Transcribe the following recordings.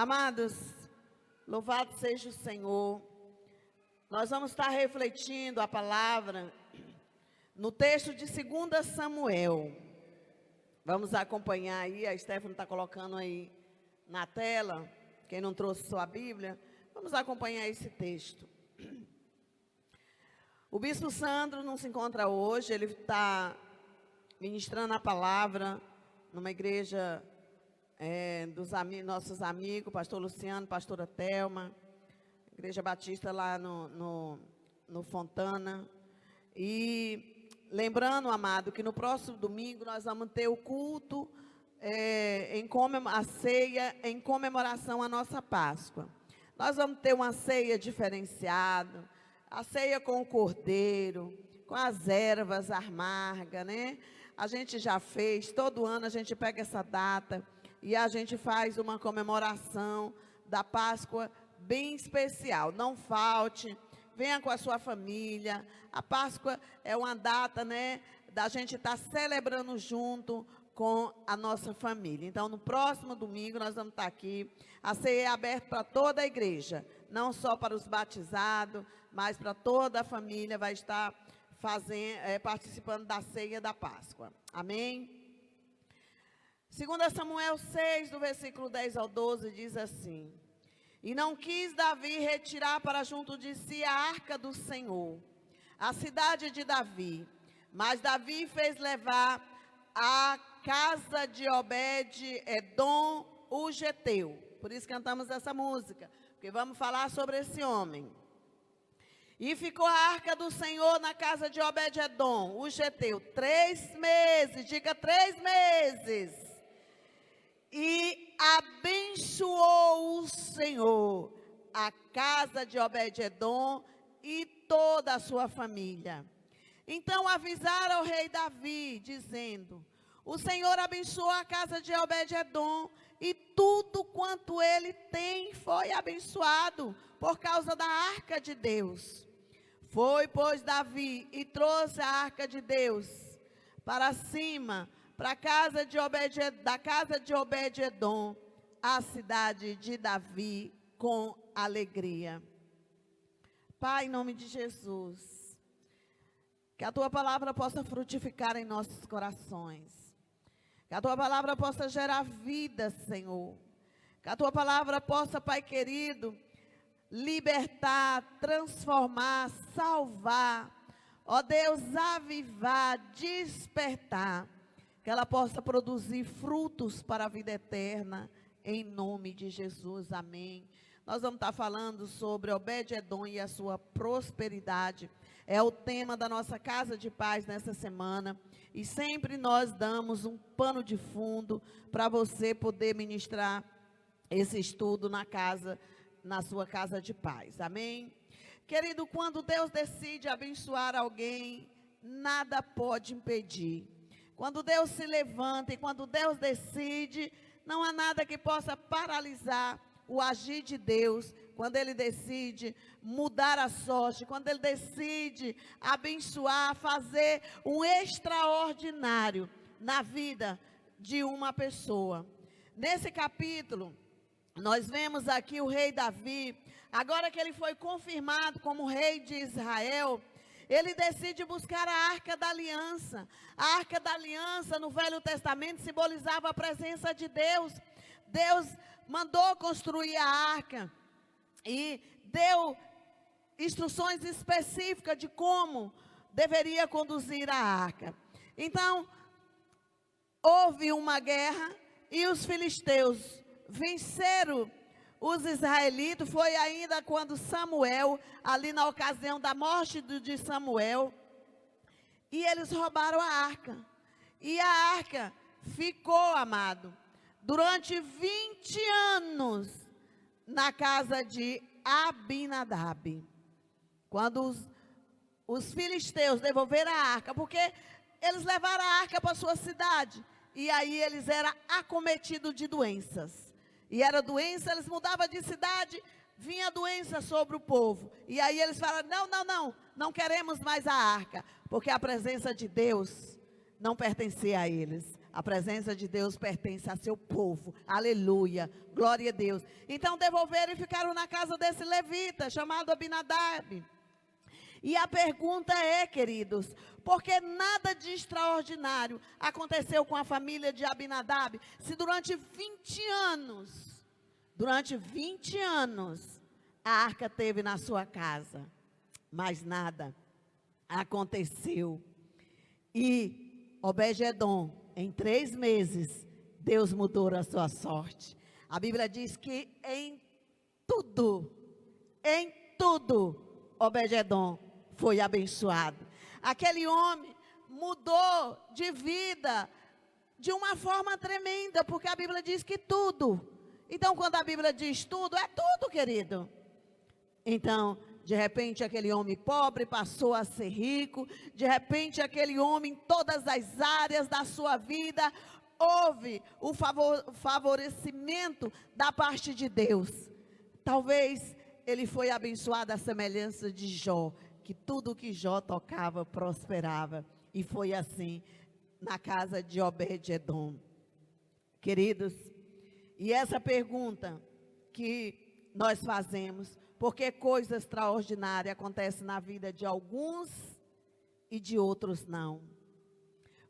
Amados, louvado seja o Senhor. Nós vamos estar refletindo a palavra no texto de 2 Samuel. Vamos acompanhar aí, a Stephanie está colocando aí na tela, quem não trouxe sua Bíblia, vamos acompanhar esse texto. O bispo Sandro não se encontra hoje, ele está ministrando a palavra numa igreja dos nossos amigos, pastor Luciano, pastora Thelma, Igreja Batista lá no Fontana. E lembrando, amado, que no próximo domingo nós vamos ter o culto, a ceia em comemoração à nossa Páscoa. Nós vamos ter uma ceia diferenciada, a ceia com o cordeiro, com as ervas amargas, né? A gente já fez, todo ano a gente pega essa data e a gente faz uma comemoração da Páscoa bem especial. Não falte, venha com a sua família. A Páscoa é uma data, né, da gente estar celebrando junto com a nossa família. Então, no próximo domingo, nós vamos estar aqui. A ceia é aberta para toda a igreja, não só para os batizados, mas para toda a família vai estar participando da ceia da Páscoa. Amém? 2 Samuel 6, do versículo 10 ao 12, diz assim: E não quis Davi retirar para junto de si a arca do Senhor, a cidade de Davi, mas Davi fez levar a casa de Obed-edom, o geteu. Por isso cantamos essa música, porque vamos falar sobre esse homem. E ficou a arca do Senhor na casa de Obed-edom, o geteu, 3 meses, diga 3 meses. E abençoou o Senhor a casa de Obed-edom e toda a sua família. Então avisaram ao rei Davi, dizendo: O Senhor abençoou a casa de Obed-edom e tudo quanto ele tem foi abençoado por causa da arca de Deus. Foi, pois, Davi e trouxe a arca de Deus para cima, para a casa da casa de Obed-edom, a cidade de Davi, com alegria. Pai, em nome de Jesus, que a Tua palavra possa frutificar em nossos corações. Que a Tua palavra possa gerar vida, Senhor. Que a Tua palavra possa, Pai querido, libertar, transformar, salvar. Ó Deus, avivar, despertar. Que ela possa produzir frutos para a vida eterna, em nome de Jesus, amém. Nós vamos estar falando sobre Obed-edom e a sua prosperidade. É o tema da nossa Casa de Paz nessa semana. E sempre nós damos um pano de fundo para você poder ministrar esse estudo na sua casa de paz, amém? Querido, quando Deus decide abençoar alguém, nada pode impedir. Quando Deus se levanta e quando Deus decide, não há nada que possa paralisar o agir de Deus. Quando Ele decide mudar a sorte, quando Ele decide abençoar, fazer um extraordinário na vida de uma pessoa. Nesse capítulo, nós vemos aqui o rei Davi, agora que ele foi confirmado como rei de Israel, ele decide buscar a Arca da Aliança. A Arca da Aliança no Velho Testamento simbolizava a presença de Deus. Deus mandou construir a arca e deu instruções específicas de como deveria conduzir a arca. Então, houve uma guerra e os filisteus venceram os israelitas. Foi ainda quando Samuel, ali na ocasião da morte de Samuel, e eles roubaram a arca. E a arca ficou, amado, durante 20 anos na casa de Abinadab. Quando os filisteus devolveram a arca, porque eles levaram a arca para a sua cidade, e aí eles eram acometidos de doenças. E era doença, eles mudavam de cidade, vinha doença sobre o povo. E aí eles falaram: não queremos mais a arca, porque a presença de Deus não pertencia a eles. A presença de Deus pertence a seu povo. Aleluia. Glória a Deus. Então devolveram e ficaram na casa desse levita, chamado Abinadab. E a pergunta é, queridos, porque nada de extraordinário aconteceu com a família de Abinadab, se durante 20 anos, a arca teve na sua casa, mas nada aconteceu. E Obed-edom, em 3 meses, Deus mudou a sua sorte. A Bíblia diz que em tudo, Obed-edom foi abençoado. Aquele homem mudou de vida de uma forma tremenda, porque a Bíblia diz que tudo. Então, quando a Bíblia diz tudo, é tudo, querido. Então, de repente, aquele homem pobre passou a ser rico. De repente, aquele homem, em todas as áreas da sua vida, houve o favorecimento da parte de Deus. Talvez ele foi abençoado à semelhança de Jó, que tudo que Jó tocava prosperava. E foi assim na casa de Obed-edom. Queridos, e essa pergunta que nós fazemos, por que coisas extraordinárias acontecem na vida de alguns e de outros não?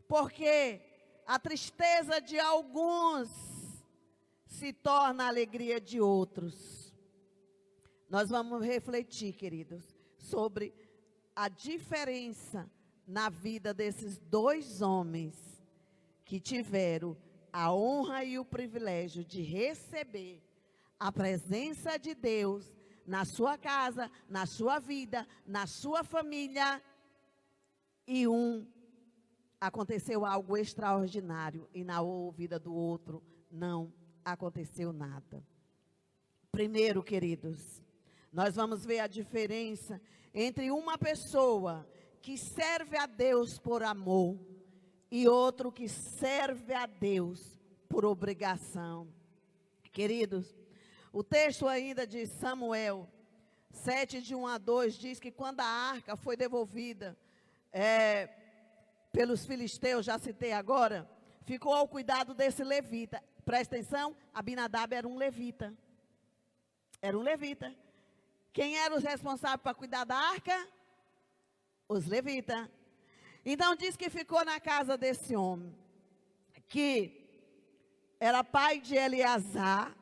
Porque a tristeza de alguns se torna a alegria de outros. Nós vamos refletir, queridos, sobre a diferença na vida desses 2 homens que tiveram a honra e o privilégio de receber a presença de Deus na sua casa, na sua vida, na sua família. E aconteceu algo extraordinário e na vida do outro não aconteceu nada. Primeiro, queridos, nós vamos ver a diferença entre uma pessoa que serve a Deus por amor e outro que serve a Deus por obrigação. Queridos, o texto ainda de Samuel 7, de 1 a 2, diz que quando a arca foi devolvida pelos filisteus, já citei agora, ficou ao cuidado desse levita. Presta atenção, Abinadab era um levita. Era um levita. Quem era os responsáveis para cuidar da arca? Os levitas. Então diz que ficou na casa desse homem, que era pai de Eleazar,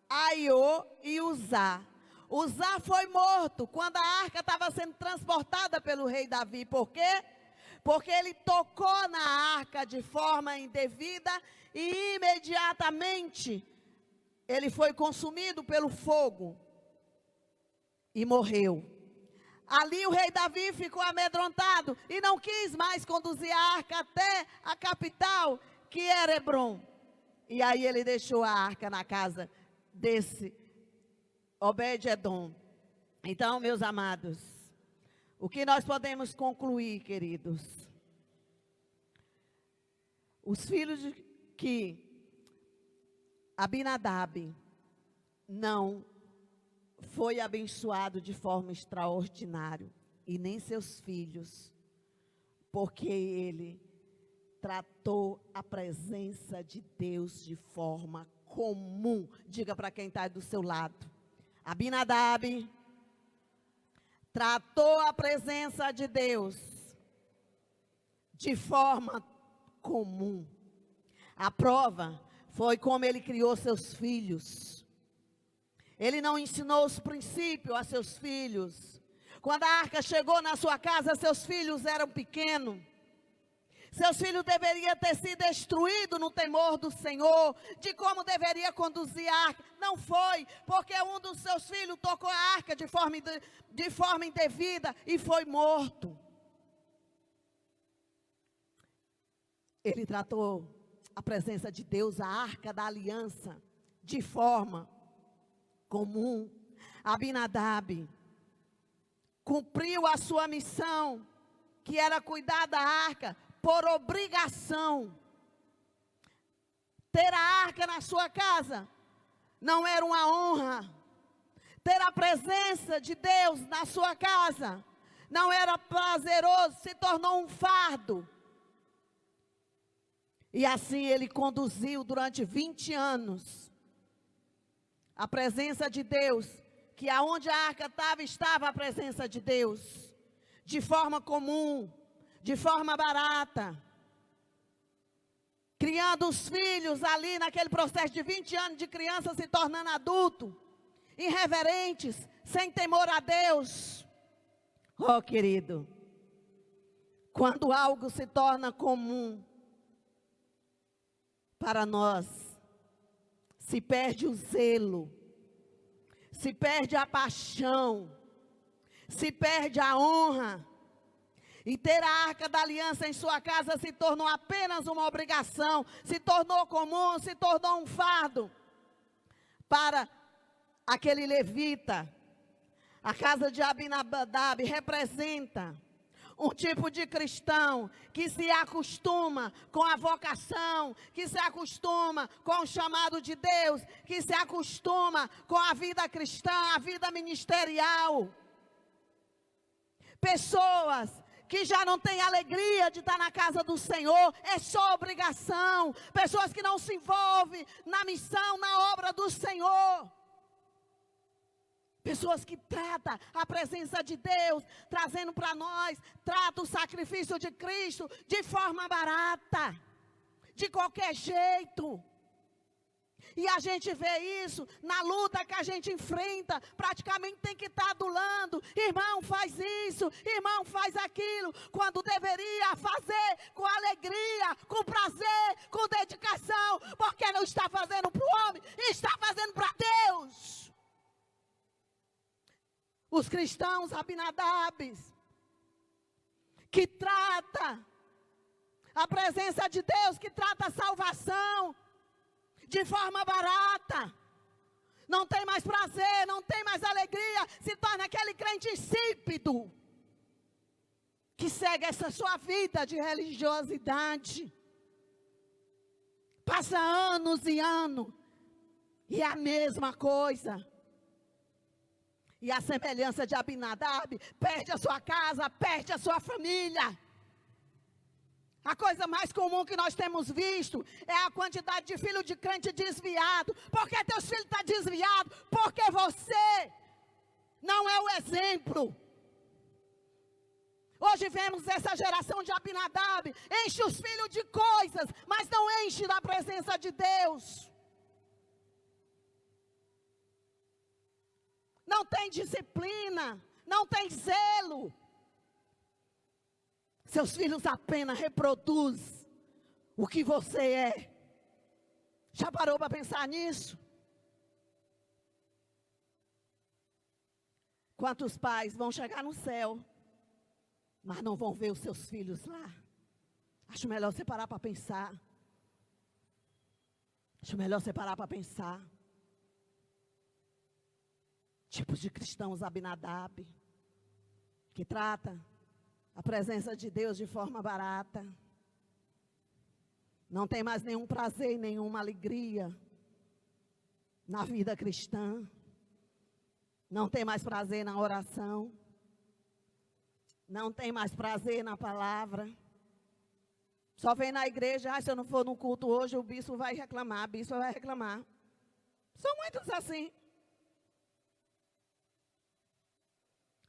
Aiô e Uzá. Uzá foi morto quando a arca estava sendo transportada pelo rei Davi. Por quê? Porque ele tocou na arca de forma indevida e imediatamente ele foi consumido pelo fogo e morreu. Ali o rei Davi ficou amedrontado e não quis mais conduzir a arca até a capital, que era Hebrom. E aí ele deixou a arca na casa desse Obed-edom. Então, meus amados, o que nós podemos concluir, queridos? Os filhos que Abinadab não foi abençoado de forma extraordinária, e nem seus filhos, porque ele tratou a presença de Deus de forma comum. Diga para quem está do seu lado: Abinadab tratou a presença de Deus de forma comum. A prova foi como ele criou seus filhos. Ele não ensinou os princípios a seus filhos. Quando a arca chegou na sua casa, seus filhos eram pequenos. Seus filhos deveriam ter sido destruídos no temor do Senhor, de como deveria conduzir a arca. Não foi, porque um dos seus filhos tocou a arca de forma indevida e foi morto. Ele tratou a presença de Deus, a arca da aliança, de forma comum. Abinadab cumpriu a sua missão, que era cuidar da arca, por obrigação. Ter a arca na sua casa não era uma honra. Ter a presença de Deus na sua casa não era prazeroso, se tornou um fardo. E assim ele conduziu durante 20 anos a presença de Deus, que aonde a arca estava a presença de Deus, de forma comum, de forma barata, criando os filhos ali naquele processo de 20 anos de criança se tornando adulto, irreverentes, sem temor a Deus. Oh, querido, quando algo se torna comum para nós, se perde o zelo, se perde a paixão, se perde a honra. E ter a arca da aliança em sua casa se tornou apenas uma obrigação, se tornou comum, se tornou um fardo para aquele levita. A casa de Abinadab representa um tipo de cristão que se acostuma com a vocação, que se acostuma com o chamado de Deus, que se acostuma com a vida cristã, a vida ministerial. Pessoas que já não têm alegria de estar na casa do Senhor, é só obrigação. Pessoas que não se envolvem na missão, na obra do Senhor. Pessoas que tratam a presença de Deus, trazendo para nós, tratam o sacrifício de Cristo de forma barata, de qualquer jeito. E a gente vê isso na luta que a gente enfrenta, praticamente tem que estar adulando. Irmão, faz isso, irmão, faz aquilo, quando deveria fazer com alegria, com prazer, com dedicação, porque não está fazendo para o homem, está fazendo para Deus. Os cristãos Abinadabes, que trata a presença de Deus, que trata a salvação de forma barata, não tem mais prazer, não tem mais alegria, se torna aquele crente insípido, que segue essa sua vida de religiosidade, passa anos e anos, e é a mesma coisa. E a semelhança de Abinadab, perde a sua casa, perde a sua família. A coisa mais comum que nós temos visto é a quantidade de filhos de crente desviado. Por que teus filhos estão desviados? Porque você não é o exemplo. Hoje vemos essa geração de Abinadab, enche os filhos de coisas, mas não enche da presença de Deus. Não tem disciplina, não tem zelo. Seus filhos apenas reproduzem o que você é. Já parou para pensar nisso? Quantos pais vão chegar no céu, mas não vão ver os seus filhos lá? Acho melhor você parar para pensar. Acho melhor você parar para pensar. Tipos de cristãos Abinadab, que trata a presença de Deus de forma barata. Não tem mais nenhum prazer e nenhuma alegria na vida cristã. Não tem mais prazer na oração. Não tem mais prazer na palavra. Só vem na igreja, se eu não for no culto hoje, o bispo vai reclamar, a bispa vai reclamar. São muitos assim.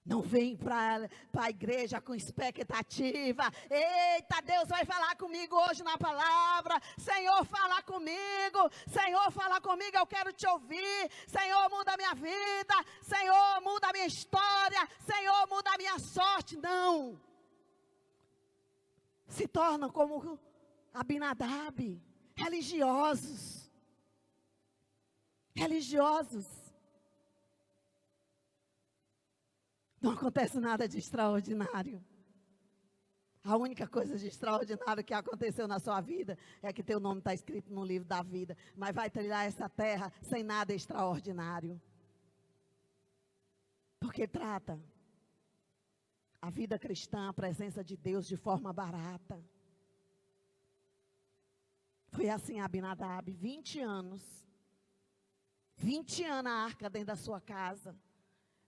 Não vem para a igreja com expectativa. Eita, Deus vai falar comigo hoje na palavra. Senhor, fala comigo. Senhor, fala comigo, eu quero te ouvir. Senhor, muda a minha vida. Senhor, muda a minha história. Senhor, muda a minha sorte. Não. Se tornam como Abinadab, religiosos. Religiosos. Não acontece nada de extraordinário. A única coisa de extraordinário que aconteceu na sua vida é que teu nome está escrito no livro da vida. Mas vai trilhar essa terra sem nada extraordinário. Porque trata a vida cristã, a presença de Deus de forma barata. Foi assim Abinadab, 20 anos. 20 anos a arca dentro da sua casa.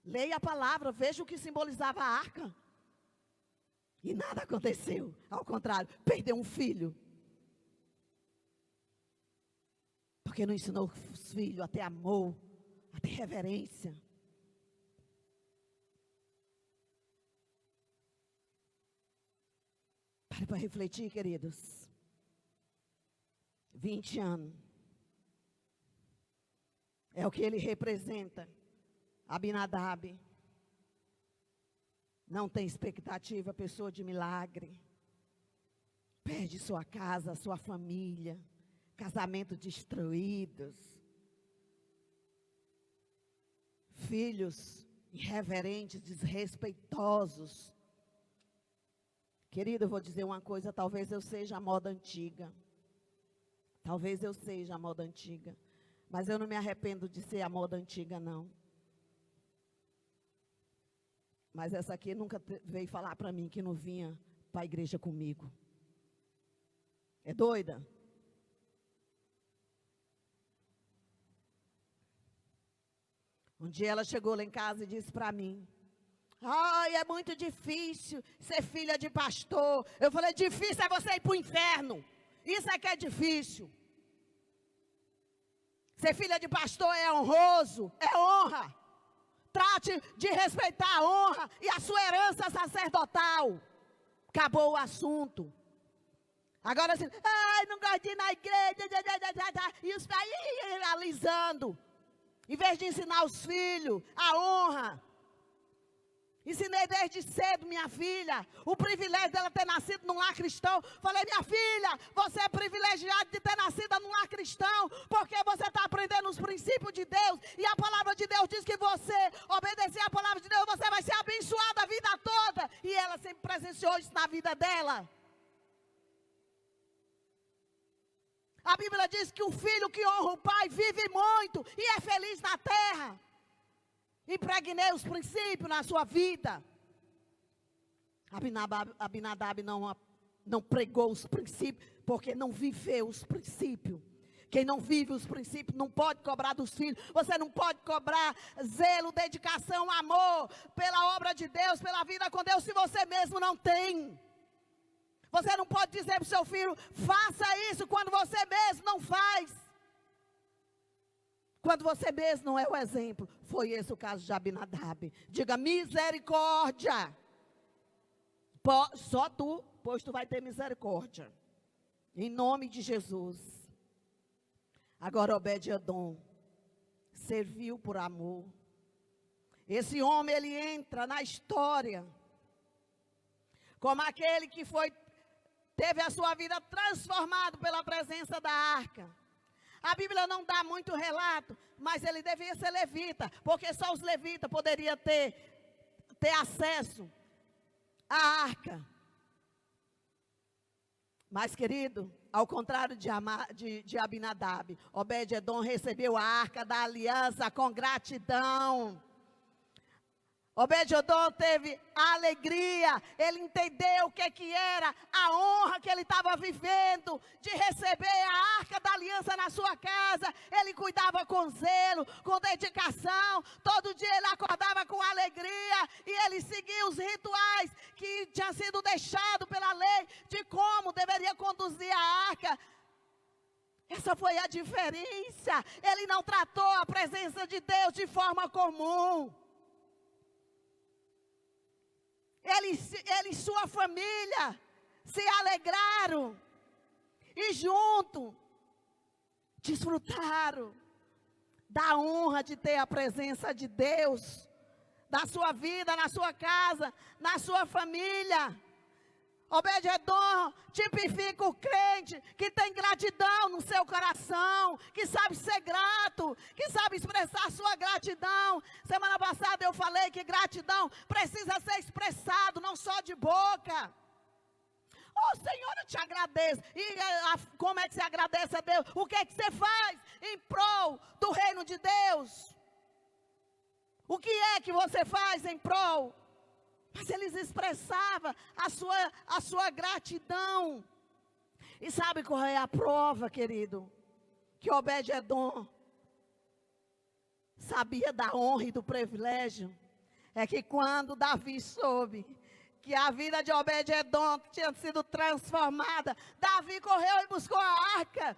Leia a palavra, veja o que simbolizava a arca. E nada aconteceu. Ao contrário, perdeu um filho. Porque não ensinou os filhos a ter amor, a ter reverência. Pare para refletir, queridos. 20 anos. É o que ele representa. Abinadab. Não tem expectativa, pessoa de milagre. Perde sua casa, sua família. Casamentos destruídos. Filhos irreverentes, desrespeitosos. Querido, eu vou dizer uma coisa, talvez eu seja a moda antiga. Talvez eu seja a moda antiga. Mas eu não me arrependo de ser a moda antiga, não. Mas essa aqui nunca veio falar para mim que não vinha para a igreja comigo. É doida? Um dia ela chegou lá em casa e disse para mim: ai, é muito difícil ser filha de pastor. Eu falei: difícil é você ir para o inferno. Isso é que é difícil. Ser filha de pastor é honroso, é honra. Trate de respeitar a honra e a sua herança sacerdotal. Acabou o assunto. Agora assim, ai, não gosto de ir na igreja. E os pais realizando. Em vez de ensinar os filhos a honra. Ensinei desde cedo, minha filha, o privilégio dela ter nascido num lar cristão. Falei: minha filha, você é privilegiada de ter nascido num lar cristão, porque você está aprendendo os princípios de Deus. E a palavra de Deus diz que você obedecer a palavra de Deus, você vai ser abençoada a vida toda. E ela sempre presenciou isso na vida dela. A Bíblia diz que o filho que honra o pai vive muito e é feliz na terra. Impregnei os princípios na sua vida. Abinadab não pregou os princípios, porque não viveu os princípios. Quem não vive os princípios não pode cobrar dos filhos. Você não pode cobrar zelo, dedicação, amor pela obra de Deus, pela vida com Deus, se você mesmo não tem. Você não pode dizer para o seu filho: faça isso, quando você mesmo não faz. Quando você mesmo não é o exemplo. Foi esse o caso de Abinadab. Diga: misericórdia. Só tu, pois tu vai ter misericórdia. Em nome de Jesus. Agora Obed-edom serviu por amor. Esse homem, ele entra na história como aquele que teve a sua vida transformada pela presença da arca. A Bíblia não dá muito relato, mas ele devia ser levita, porque só os levitas poderiam ter acesso à arca. Mas, querido, ao contrário de Abinadab, Obed-edom recebeu a arca da aliança com gratidão. Obed-edom teve a alegria, ele entendeu o que era a honra que ele estava vivendo, de receber a arca da aliança na sua casa. Ele cuidava com zelo, com dedicação, todo dia ele acordava com alegria, e ele seguia os rituais que tinham sido deixados pela lei, de como deveria conduzir a arca. Essa foi a diferença. Ele não tratou a presença de Deus de forma comum. Ele e sua família se alegraram e junto desfrutaram da honra de ter a presença de Deus na sua vida, na sua casa, na sua família. Obed-edom tipifica o crente que tem gratidão no seu coração, que sabe ser grato, que sabe expressar sua gratidão. Semana passada eu falei que gratidão precisa ser expressado, não só de boca. Oh, Senhor, eu te agradeço. E como é que você agradece a Deus? O que é que você faz em prol do reino de Deus? O que é que você faz em prol? Mas eles expressavam a sua gratidão. E sabe qual é a prova, querido? Que Obed-edom sabia da honra e do privilégio. É que quando Davi soube que a vida de Obed-edom tinha sido transformada, Davi correu e buscou a arca.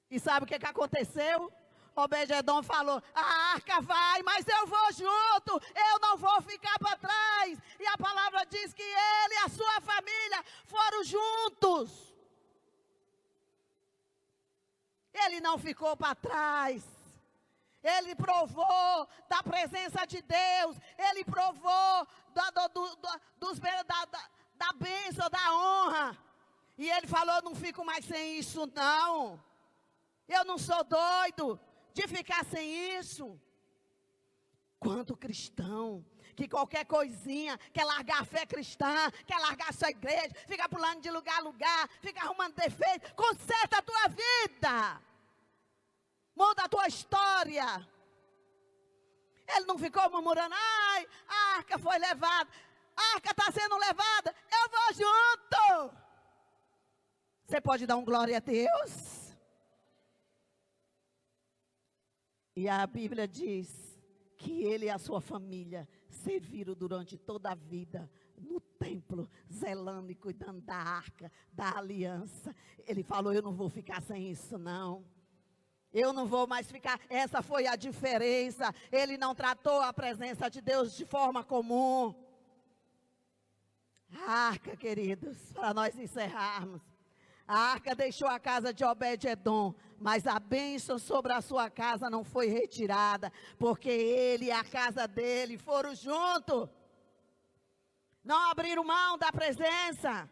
E sabe o que aconteceu? Obed-edom falou: a arca vai, mas eu vou junto, eu não vou ficar para trás. E a palavra diz que ele e a sua família foram juntos. Ele não ficou para trás. Ele provou da presença de Deus. Ele provou da bênção, da honra. E ele falou: não fico mais sem isso não. Eu não sou doido de ficar sem isso. Quanto cristão que qualquer coisinha quer largar a fé cristã, quer largar a sua igreja, fica pulando de lugar a lugar, fica arrumando defeito. Conserta a tua vida, muda a tua história. Ele não ficou murmurando: ai, a arca foi levada, a arca está sendo levada, eu vou junto. Você pode dar um glória a Deus? E a Bíblia diz que ele e a sua família serviram durante toda a vida no templo, zelando e cuidando da arca, da aliança. Ele falou: eu não vou ficar sem isso não. Eu não vou mais ficar. Essa foi a diferença. Ele não tratou a presença de Deus de forma comum. A arca, queridos, para nós encerrarmos. A arca deixou a casa de Obed-edom, mas a bênção sobre a sua casa não foi retirada, porque ele e a casa dele foram juntos. Não abriram mão da presença.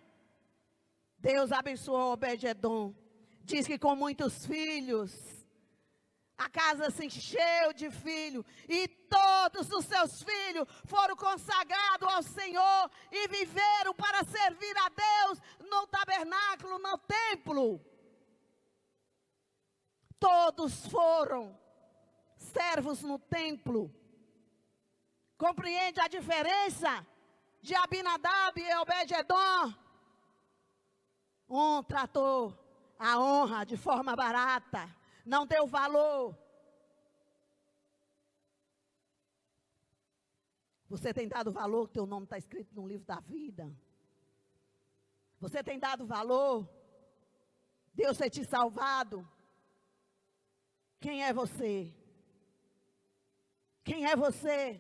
Deus abençoou Obed-edom. Diz que com muitos filhos, a casa se encheu de filhos, e todos os seus filhos foram consagrados ao Senhor e viveram para servir a Deus no tabernáculo, no templo. Todos foram servos no templo. Compreende a diferença de Abinadab e Obed-edom? Um tratou a honra de forma barata, não deu valor. Você tem dado valor, teu nome está escrito no livro da vida. Você tem dado valor? Deus tem te salvado? Quem é você? Quem é você?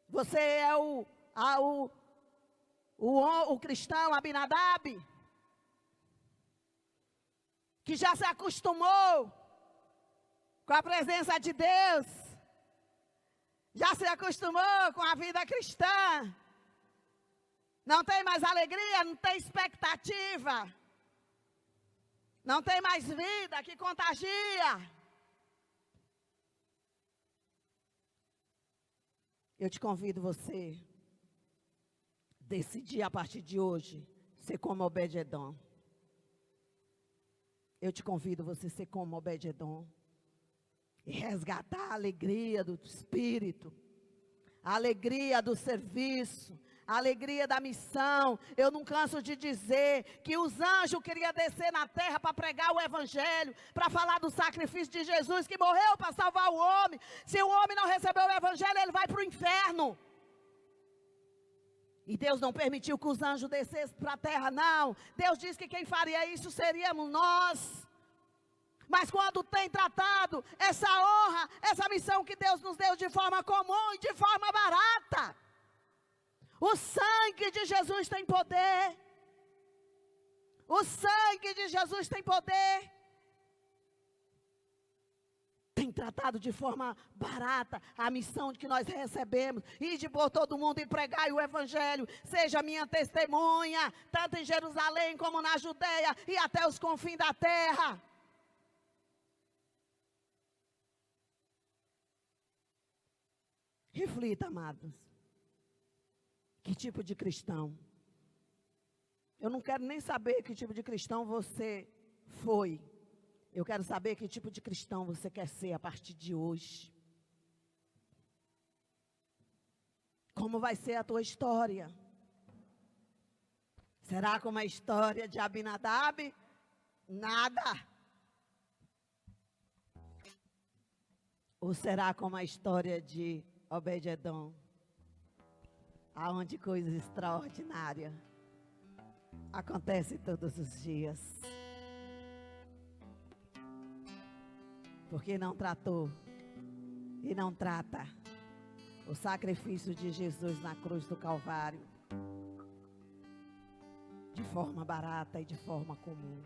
Você é o cristão Abinadab, que já se acostumou com a presença de Deus, já se acostumou com a vida cristã, não tem mais alegria, não tem expectativa, não tem mais vida que contagia. Eu te convido você decidir a partir de hoje ser como Obed-edom. Eu te convido você ser como Obed-edom e resgatar a alegria do Espírito, a alegria do serviço, a alegria da missão. Eu não canso de dizer que os anjos queriam descer na terra para pregar o Evangelho, para falar do sacrifício de Jesus que morreu para salvar o homem. Se o homem não recebeu o Evangelho, ele vai para o inferno. E Deus não permitiu que os anjos descessem para a terra, não. Deus disse que quem faria isso seríamos nós. Mas quando tem tratado essa honra, essa missão que Deus nos deu de forma comum e de forma barata, o sangue de Jesus tem poder. O sangue de Jesus tem poder. Tem tratado de forma barata a missão que nós recebemos. Ide por todo mundo e pregai o Evangelho. Seja minha testemunha, tanto em Jerusalém como na Judeia e até os confins da terra. Reflita, amados. Que tipo de cristão? Eu não quero nem saber que tipo de cristão você foi. Eu quero saber que tipo de cristão você quer ser a partir de hoje. Como vai ser a tua história? Será como a história de Abinadab? Nada. Ou será como a história de Obed-edom, aonde coisas extraordinárias acontecem todos os dias? porque não tratou e não trata o sacrifício de Jesus na cruz do Calvário de forma barata e de forma comum.